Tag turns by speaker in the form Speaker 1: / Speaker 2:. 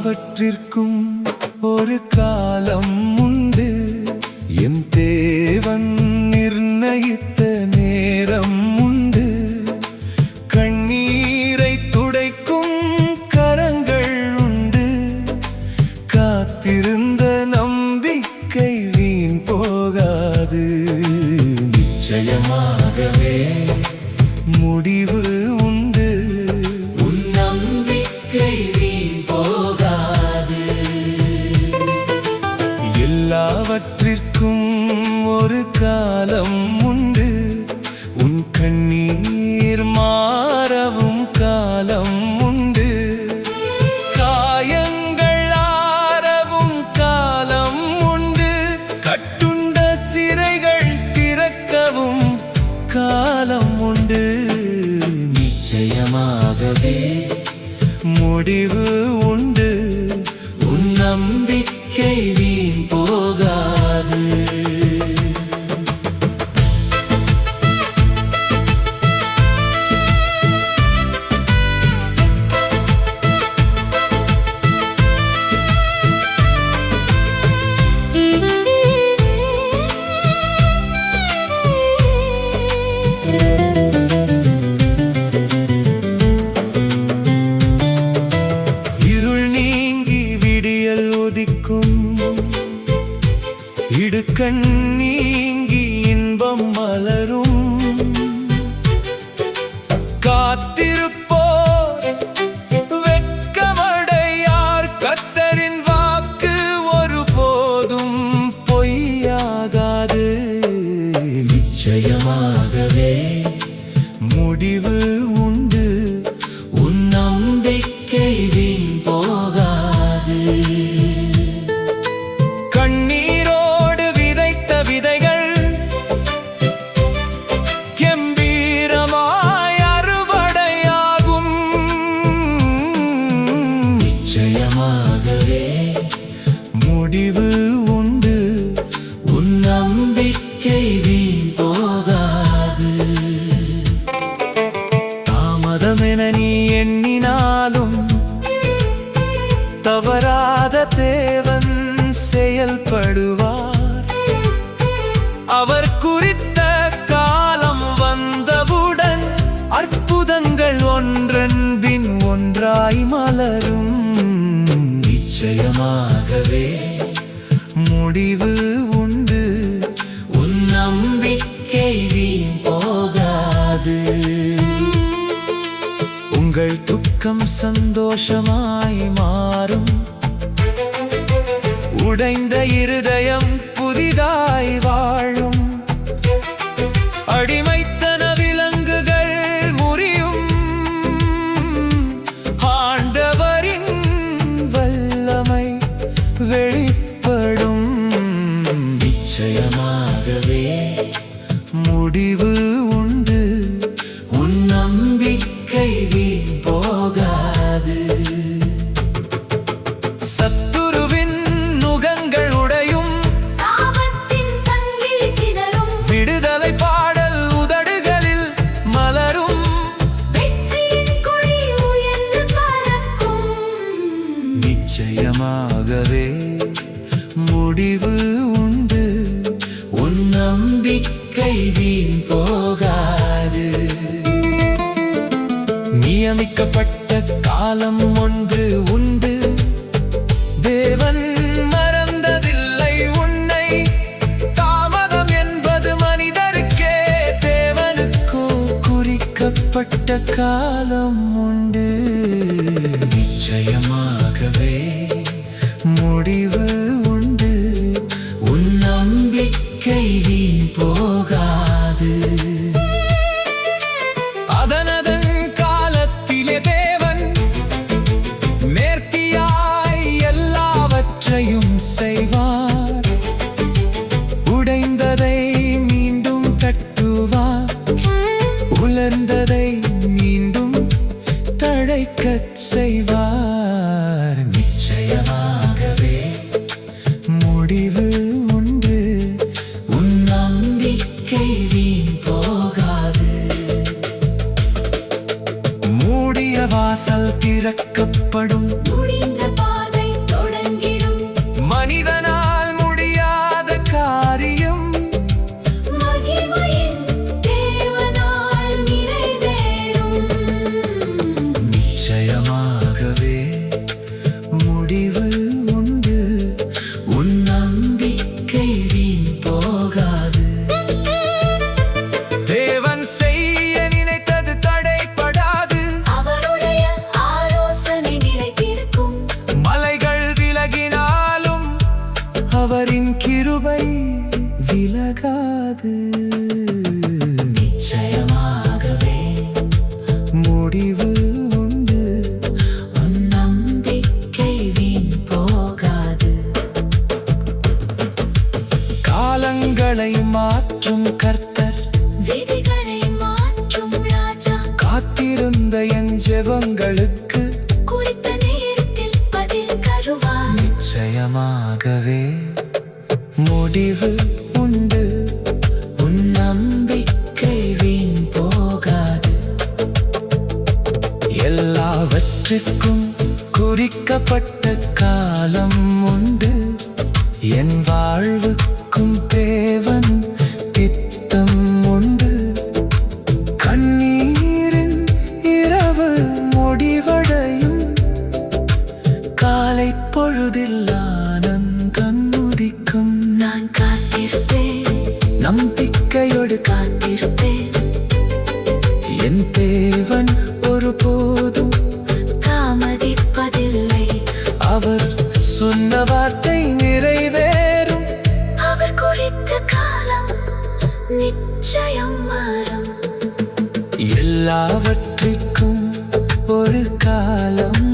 Speaker 1: எல்லாவற்றிற்கும் ஒரு காலம் உண்டு. என் தேவன் நிர்ணயித்த நேரம் உண்டு. கண்ணீரை துடைக்கும் கரங்கள் உண்டு. காத்திருந்த நம்பிக்கை வீண் போகாது. நிச்சயமாகவே முடிவு உண்டு.
Speaker 2: உன் நம்பிக்கை வீண் போகாது.
Speaker 1: எல்லாவற்றிற்கும் ஒரு காலம் உண்டு. உன் கண்ணீர் மாறவும் காலம் உண்டு. காயங்கள் ஆறவும் காலம் உண்டு. கட்டுண்ட சிறைகள் திறக்கவும் காலம் உண்டு.
Speaker 2: நிச்சயமாகவே
Speaker 1: முடிவு உண்டு.
Speaker 2: உன் நம்பிக்கை வீண் போகாது.
Speaker 1: இடுக்கண் நீங்கி இன்பம் மலரும். காத்திருப்போர் வெட்கமடையார். கர்த்தரின் வாக்கு ஒருபோதும் பொய்யாகாது.
Speaker 2: நிச்சயமாகவே
Speaker 1: முடிவு உண்டு.
Speaker 2: உன் நம்பிக்கை வீண் போகாது.
Speaker 1: கண்ணீரோடு விதைத்த விதைகள் கெம்பீரமாய் அறுவடையாகும்.
Speaker 2: நிச்சயமாகவே
Speaker 1: முடிவு உண்டு.
Speaker 2: உன் நம்பிக்கை வீண் போகாது.
Speaker 1: தாமதமென நீ எண்ணினாலும் தவறாத தேவன் செயல்படுவார். அவர் குறித்த காலம் வந்தவுடன் அற்புதங்கள் ஒன்றன் பின் ஒன்றாய் மலரும்.
Speaker 2: நிச்சயமாகவே
Speaker 1: முடிவு உண்டு.
Speaker 2: உன் நம்பிக்கை வீண் போகாது.
Speaker 1: உங்கள் துக்கம் சந்தோஷமாய் மாறும். உடைந்த இருதயம் புதிதாய் வாழும். அடிமைத்தன விலங்குகள் முறியும். ஆண்டவரின் வல்லமை வெளிப்படும்.
Speaker 2: நிச்சயமாகவே
Speaker 1: முடிவு உண்டு.
Speaker 2: உன் நம்பிக்கை வீண் போகாது.
Speaker 1: சத்துருவின் நுகங்கள் உடையும்.
Speaker 3: சாபத்தின் சங்கிலி சிதறும்.
Speaker 1: விடுதலை பாடல் உதடுகளில் மலரும்.
Speaker 3: வெற்றியின் கொடி உயர்ந்து பறக்கும்.
Speaker 1: நிச்சயமாகவே முடிவு உண்டு.
Speaker 2: உன் நம்பிக்கை வீண் போகாது.
Speaker 1: நியமிக்கப்பட்ட காலம் ஒன்று உண்டு. தேவன் மறந்ததில்லை உன்னை. தாமதம் என்பது மனிதருக்கே. தேவனுக்கோ குறிக்கப்பட்ட காலம் உண்டு.
Speaker 2: நிச்சயமாகவே
Speaker 1: முடிவு உண்டு.
Speaker 2: உன் நம்பிக்கை வீண் போகாது.
Speaker 1: அதனதன் காலத்திலே தேவன் நேர்த்தியாய் எல்லாவற்றையும் செய்வார். உடைந்ததை மீண்டும் கட்டுவார். உலர்ந்ததை மீண்டும் தழைக்கச் செய்வார்.
Speaker 2: நிச்சயமாகவே
Speaker 1: முடிவு உண்டு.
Speaker 2: உன் நம்பிக்கை வீண் போகாது.
Speaker 1: மூடிய வாசல் திறக்கப்படும்.
Speaker 3: முடிந்த பாதை
Speaker 1: முடிவு உண்டு.
Speaker 2: உன் நம்பிக்கை வீண் போகாது.
Speaker 1: காலங்களை மாற்றும் கர்த்தர்,
Speaker 3: விதிகளை மாற்றும் ராஜா,
Speaker 1: காத்திருந்த என் ஜெபங்களுக்கு
Speaker 3: குறித்த நேரத்தில் பதில் தருவார்.
Speaker 1: நிச்சயமாகவே முடிவு உண்டு.
Speaker 2: உன் நம்பிக்கை வீண் போகாது.
Speaker 1: எல்லாவற்றுக்கும் குறிக்கப்பட்ட காலம் உண்டு. என் வாழ்வுக்கும் தேவன் திட்டம் உண்டு. கண்ணீரின் இரவு முடிவடையும். காலை பொழுதில் ஆனந்தம் உதிக்கும்.
Speaker 3: நான் காத்திருப்பேன்,
Speaker 1: நம்பிக்கையோடு
Speaker 3: காத்திருப்பேன்.
Speaker 1: என் தேவன் ஒருபோதும்
Speaker 3: தாமதிப்பதில்லை.
Speaker 1: அவர் சொன்ன வார்த்தை நிறைவேறும்.
Speaker 3: அவர் குறித்த காலம் நிச்சயம் மாறும்.
Speaker 1: எல்லாவற்றிற்கும் ஒரு காலம்